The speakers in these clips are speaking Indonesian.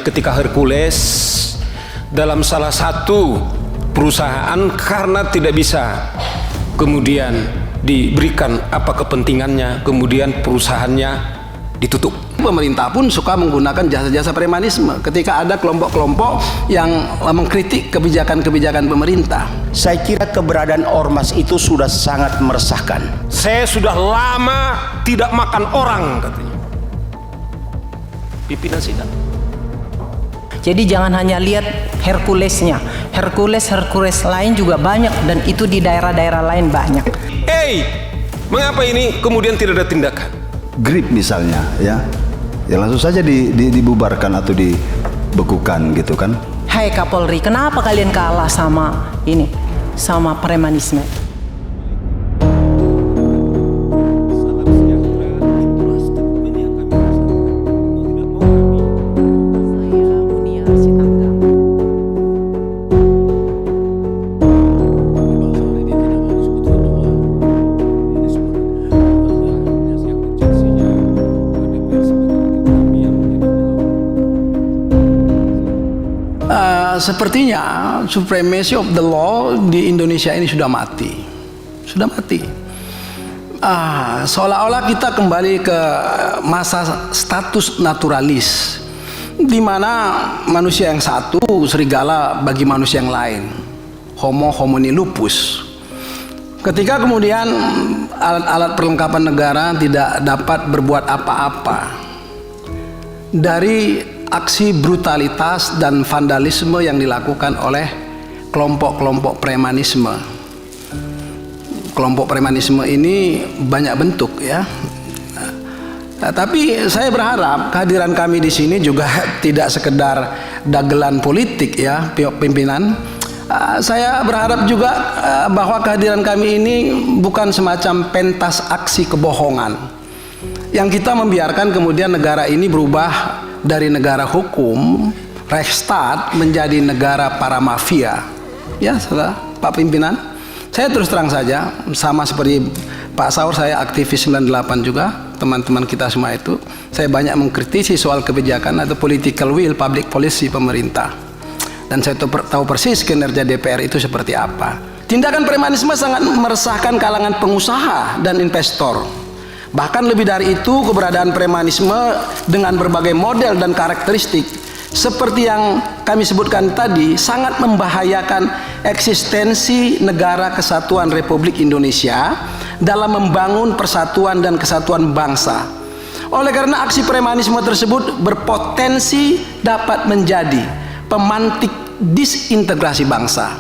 ketika Hercules dalam salah satu perusahaan karena tidak bisa kemudian diberikan apa kepentingannya, kemudian perusahaannya ditutup. Pemerintah pun suka menggunakan jasa-jasa premanisme ketika ada kelompok-kelompok yang mengkritik kebijakan-kebijakan pemerintah. Saya kira keberadaan ormas itu sudah sangat meresahkan. Saya sudah lama tidak makan orang, katanya pimpinan sidang. Jadi jangan hanya lihat Herculesnya, Hercules lain juga banyak, dan itu di daerah-daerah lain banyak. Mengapa ini kemudian tidak ada tindakan? Grip misalnya, ya langsung saja dibubarkan atau dibekukan gitu kan. Hai Kapolri, kenapa kalian kalah sama ini, sama premanisme? Sepertinya supremacy of the law di Indonesia ini sudah mati. Seolah-olah kita kembali ke masa status naturalis, di mana manusia yang satu serigala bagi manusia yang lain, homo homini lupus. Ketika kemudian alat-alat perlengkapan negara tidak dapat berbuat apa-apa dari aksi brutalitas dan vandalisme yang dilakukan oleh kelompok-kelompok premanisme. Kelompok premanisme ini banyak bentuk, ya. Tapi saya berharap kehadiran kami di sini juga tidak sekedar dagelan politik, ya, pimpinan. Saya berharap juga bahwa kehadiran kami ini bukan semacam pentas aksi kebohongan yang kita membiarkan kemudian negara ini berubah dari negara hukum, Rechtsstaat, menjadi negara para mafia. Ya, saudara, Pak Pimpinan, saya terus terang saja, sama seperti Pak Saur, saya aktivis 98 juga, teman-teman kita semua itu, saya banyak mengkritisi soal kebijakan atau political will, public policy pemerintah. Dan saya tahu persis kinerja DPR itu seperti apa. Tindakan premanisme sangat meresahkan kalangan pengusaha dan investor. Bahkan lebih dari itu, keberadaan premanisme dengan berbagai model dan karakteristik seperti yang kami sebutkan tadi sangat membahayakan eksistensi Negara Kesatuan Republik Indonesia dalam membangun persatuan dan kesatuan bangsa. Oleh karena aksi premanisme tersebut berpotensi dapat menjadi pemantik disintegrasi bangsa,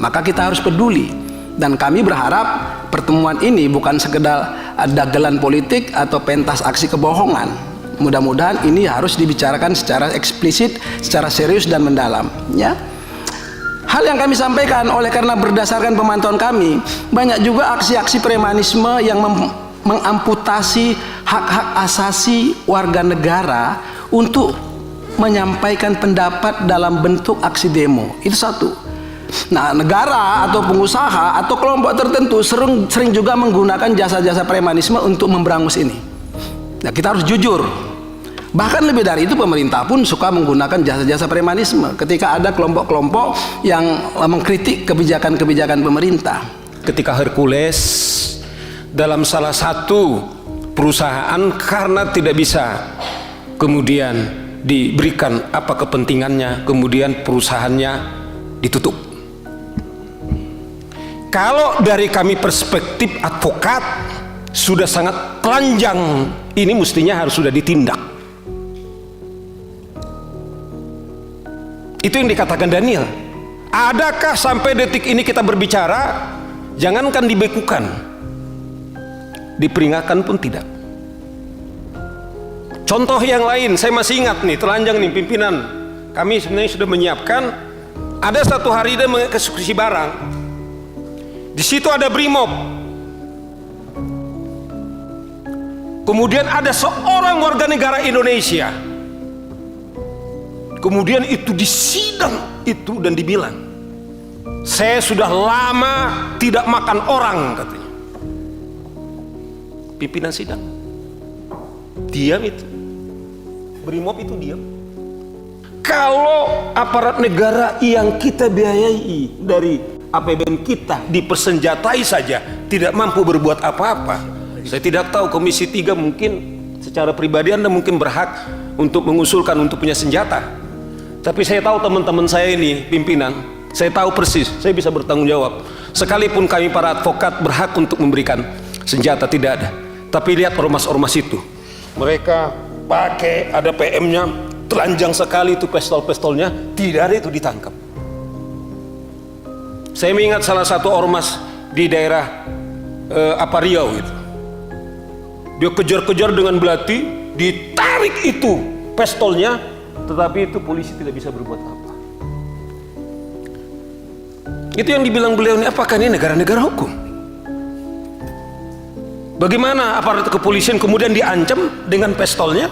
maka kita harus peduli. Dan kami berharap pertemuan ini bukan sekedar dagelan politik atau pentas aksi kebohongan. Mudah-mudahan ini harus dibicarakan secara eksplisit, secara serius dan mendalam, ya. Hal yang kami sampaikan oleh karena berdasarkan pemantauan kami, banyak juga aksi-aksi premanisme yang mengamputasi hak-hak asasi warga negara untuk menyampaikan pendapat dalam bentuk aksi demo. Itu satu. Nah, negara atau pengusaha atau kelompok tertentu sering juga menggunakan jasa-jasa premanisme untuk memberangus ini. Nah, kita harus jujur. Bahkan lebih dari itu, pemerintah pun suka menggunakan jasa-jasa premanisme ketika ada kelompok-kelompok yang mengkritik kebijakan-kebijakan pemerintah. Ketika Hercules dalam salah satu perusahaan karena tidak bisa kemudian diberikan apa kepentingannya, kemudian perusahaannya ditutup. Kalau dari kami perspektif advokat sudah sangat telanjang, ini mestinya harus sudah ditindak. Itu yang dikatakan Daniel. Adakah sampai detik ini kita berbicara, jangankan dibekukan, diperingatkan pun tidak. Contoh yang lain, saya masih ingat nih, telanjang nih pimpinan. Kami sebenarnya sudah menyiapkan, ada satu hari dia mengeksekusi barang. Di situ ada Brimob. Kemudian ada seorang warga negara Indonesia. Kemudian itu disidang itu dan dibilang, saya sudah lama tidak makan orang, katanya. Pimpinan sidang diam itu. Brimob itu diam. Kalau aparat negara yang kita biayai dari APBN kita dipersenjatai saja tidak mampu berbuat apa-apa, saya tidak tahu Komisi 3 mungkin secara pribadi Anda mungkin berhak untuk mengusulkan untuk punya senjata. Tapi saya tahu teman-teman saya ini pimpinan, saya tahu persis, saya bisa bertanggung jawab. Sekalipun kami para advokat berhak untuk memberikan senjata, tidak ada. Tapi lihat ormas-ormas itu, mereka pakai ada PM-nya, telanjang sekali itu pistol-pistolnya, tidak ada itu ditangkap. Saya mengingat salah satu ormas di daerah Riau itu, dia kejar-kejar dengan belati, ditarik itu pistolnya, tetapi itu polisi tidak bisa berbuat apa. Itu yang dibilang beliau ini, apakah ini negara-negara hukum? Bagaimana aparat kepolisian kemudian diancam dengan pistolnya,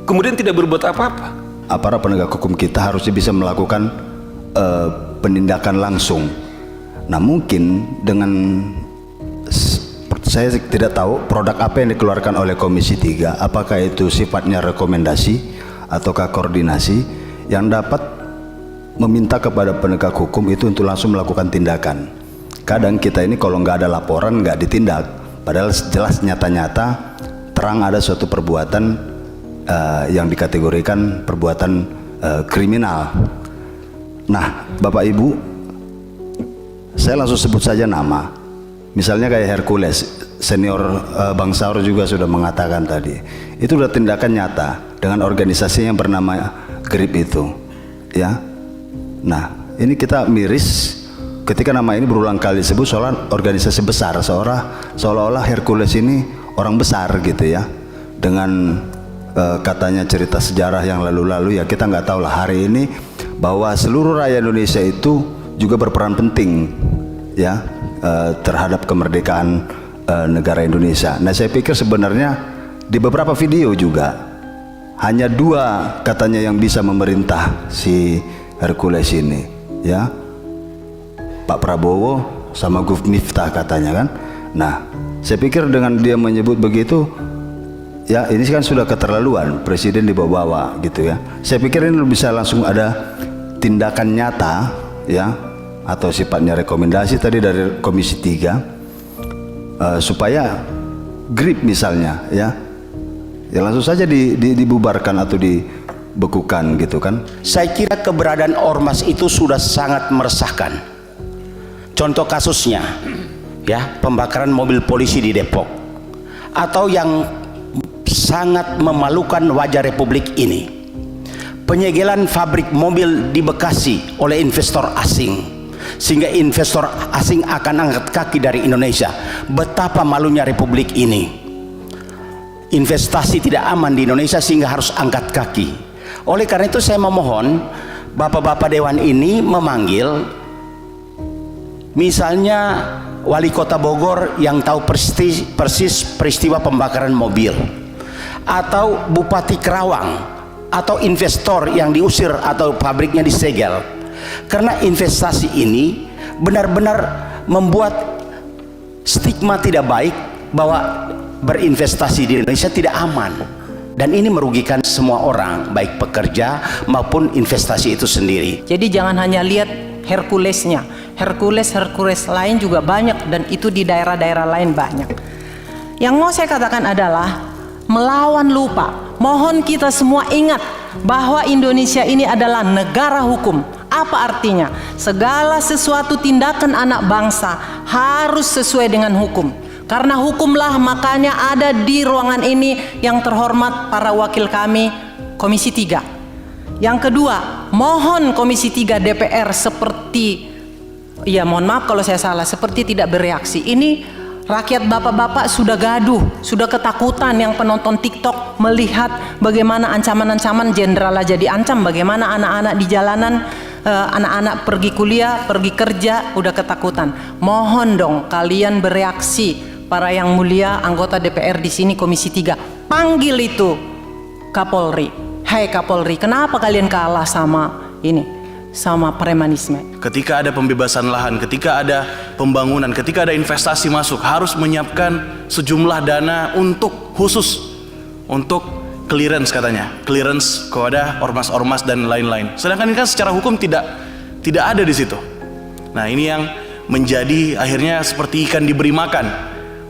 kemudian tidak berbuat apa-apa? Aparat penegak hukum kita harusnya bisa melakukan penindakan langsung. Nah mungkin dengan saya tidak tahu produk apa yang dikeluarkan oleh Komisi 3, apakah itu sifatnya rekomendasi ataukah koordinasi yang dapat meminta kepada penegak hukum itu untuk langsung melakukan tindakan. Kadang kita ini kalau nggak ada laporan nggak ditindak, padahal jelas nyata-nyata terang ada suatu perbuatan yang dikategorikan perbuatan kriminal. Nah Bapak Ibu, saya langsung sebut saja nama, misalnya kayak Hercules, senior Bang Saur juga sudah mengatakan tadi, itu sudah tindakan nyata dengan organisasi yang bernama GRIP itu, ya. Nah, ini kita miris ketika nama ini berulang kali disebut soal organisasi besar, seolah-olah Hercules ini orang besar gitu ya. Dengan katanya cerita sejarah yang lalu-lalu, ya kita nggak tahu lah hari ini bahwa seluruh rakyat Indonesia itu juga berperan penting ya terhadap kemerdekaan negara Indonesia. Nah, saya pikir sebenarnya di beberapa video juga hanya dua katanya yang bisa memerintah si Hercules ini, ya, Pak Prabowo sama Gus Miftah katanya kan. Nah, saya pikir dengan dia menyebut begitu, ya ini kan sudah keterlaluan, presiden dibawa-bawa gitu ya. Saya pikir ini bisa langsung ada tindakan nyata, ya, atau sifatnya rekomendasi tadi dari Komisi 3 supaya GRIP misalnya, ya langsung saja dibubarkan atau dibekukan gitu kan. Saya kira keberadaan ormas itu sudah sangat meresahkan. Contoh kasusnya, ya, pembakaran mobil polisi di Depok, atau yang sangat memalukan wajah Republik ini, penyegelan pabrik mobil di Bekasi oleh investor asing, sehingga investor asing akan angkat kaki dari Indonesia. Betapa malunya Republik ini. Investasi tidak aman di Indonesia sehingga harus angkat kaki. Oleh karena itu saya memohon bapak-bapak dewan ini memanggil misalnya wali kota Bogor yang tahu persis peristiwa pembakaran mobil, atau Bupati Kerawang, atau investor yang diusir atau pabriknya disegel. Karena investasi ini benar-benar membuat stigma tidak baik bahwa berinvestasi di Indonesia tidak aman, dan ini merugikan semua orang, baik pekerja maupun investasi itu sendiri. Jadi jangan hanya lihat Herculesnya, Hercules lain juga banyak, dan itu di daerah-daerah lain banyak. Yang mau saya katakan adalah melawan lupa. Mohon kita semua ingat bahwa Indonesia ini adalah negara hukum. Apa artinya? Segala sesuatu tindakan anak bangsa harus sesuai dengan hukum. Karena hukumlah makanya ada di ruangan ini yang terhormat para wakil kami Komisi 3. Yang kedua, mohon Komisi 3 DPR seperti, ya mohon maaf kalau saya salah, seperti tidak bereaksi. Ini rakyat bapak-bapak sudah gaduh, sudah ketakutan yang penonton TikTok melihat bagaimana ancaman-ancaman jenderal aja diancam, bagaimana anak-anak di jalanan, anak-anak pergi kuliah, pergi kerja, udah ketakutan. Mohon dong kalian bereaksi, para yang mulia anggota DPR di sini Komisi 3, panggil itu Kapolri. Hai Kapolri, kenapa kalian kalah sama ini, sama premanisme? Ketika ada pembebasan lahan, ketika ada pembangunan, ketika ada investasi masuk, harus menyiapkan sejumlah dana untuk khusus untuk clearance katanya, clearance kepada ormas-ormas dan lain-lain. Sedangkan ini kan secara hukum tidak ada di situ. Nah, ini yang menjadi akhirnya seperti ikan diberi makan.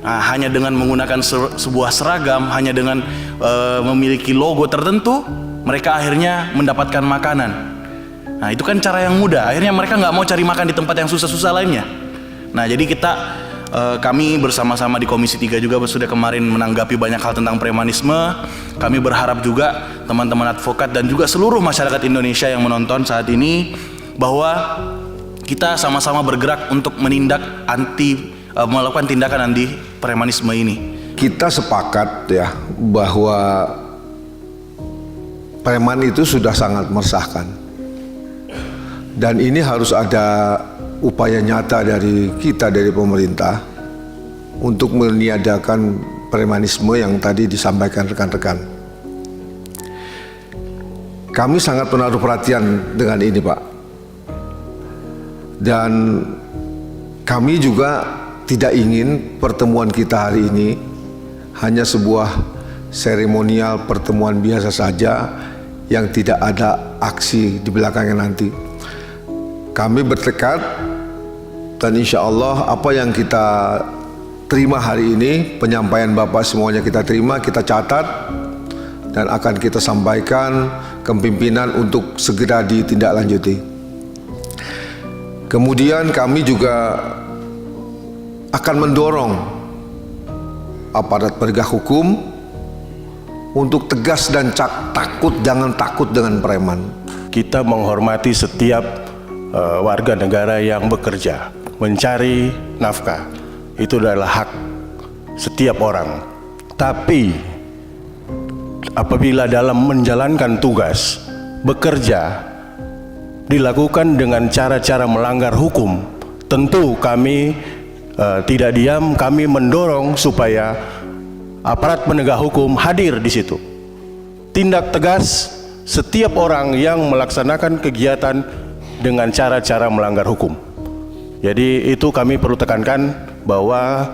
Nah, hanya dengan menggunakan sebuah seragam, hanya dengan memiliki logo tertentu, mereka akhirnya mendapatkan makanan. Nah, itu kan cara yang mudah. Akhirnya mereka nggak mau cari makan di tempat yang susah-susah lainnya. Nah, jadi kami bersama-sama di Komisi 3 juga sudah kemarin menanggapi banyak hal tentang premanisme. Kami berharap juga teman-teman advokat dan juga seluruh masyarakat Indonesia yang menonton saat ini bahwa kita sama-sama bergerak untuk melakukan tindakan anti premanisme ini. Kita sepakat ya bahwa preman itu sudah sangat meresahkan, dan ini harus ada upaya nyata dari kita, dari pemerintah, untuk meniadakan premanisme yang tadi disampaikan rekan-rekan. Kami sangat menaruh perhatian dengan ini, Pak, dan kami juga tidak ingin pertemuan kita hari ini hanya sebuah seremonial pertemuan biasa saja yang tidak ada aksi di belakangnya nanti. Kami bertekad dan insya Allah apa yang kita terima hari ini, penyampaian Bapak semuanya kita terima, kita catat dan akan kita sampaikan ke pimpinan untuk segera ditindaklanjuti. Kemudian kami juga akan mendorong aparat penegak hukum untuk tegas dan jangan takut dengan preman. Kita menghormati setiap warga negara yang bekerja, mencari nafkah. Itu adalah hak setiap orang. Tapi apabila dalam menjalankan tugas, bekerja, dilakukan dengan cara-cara melanggar hukum, tentu kami tidak diam, kami mendorong supaya aparat penegak hukum hadir di situ. Tindak tegas setiap orang yang melaksanakan kegiatan dengan cara-cara melanggar hukum. Jadi itu kami perlu tekankan bahwa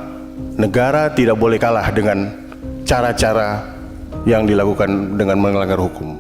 negara tidak boleh kalah dengan cara-cara yang dilakukan dengan melanggar hukum.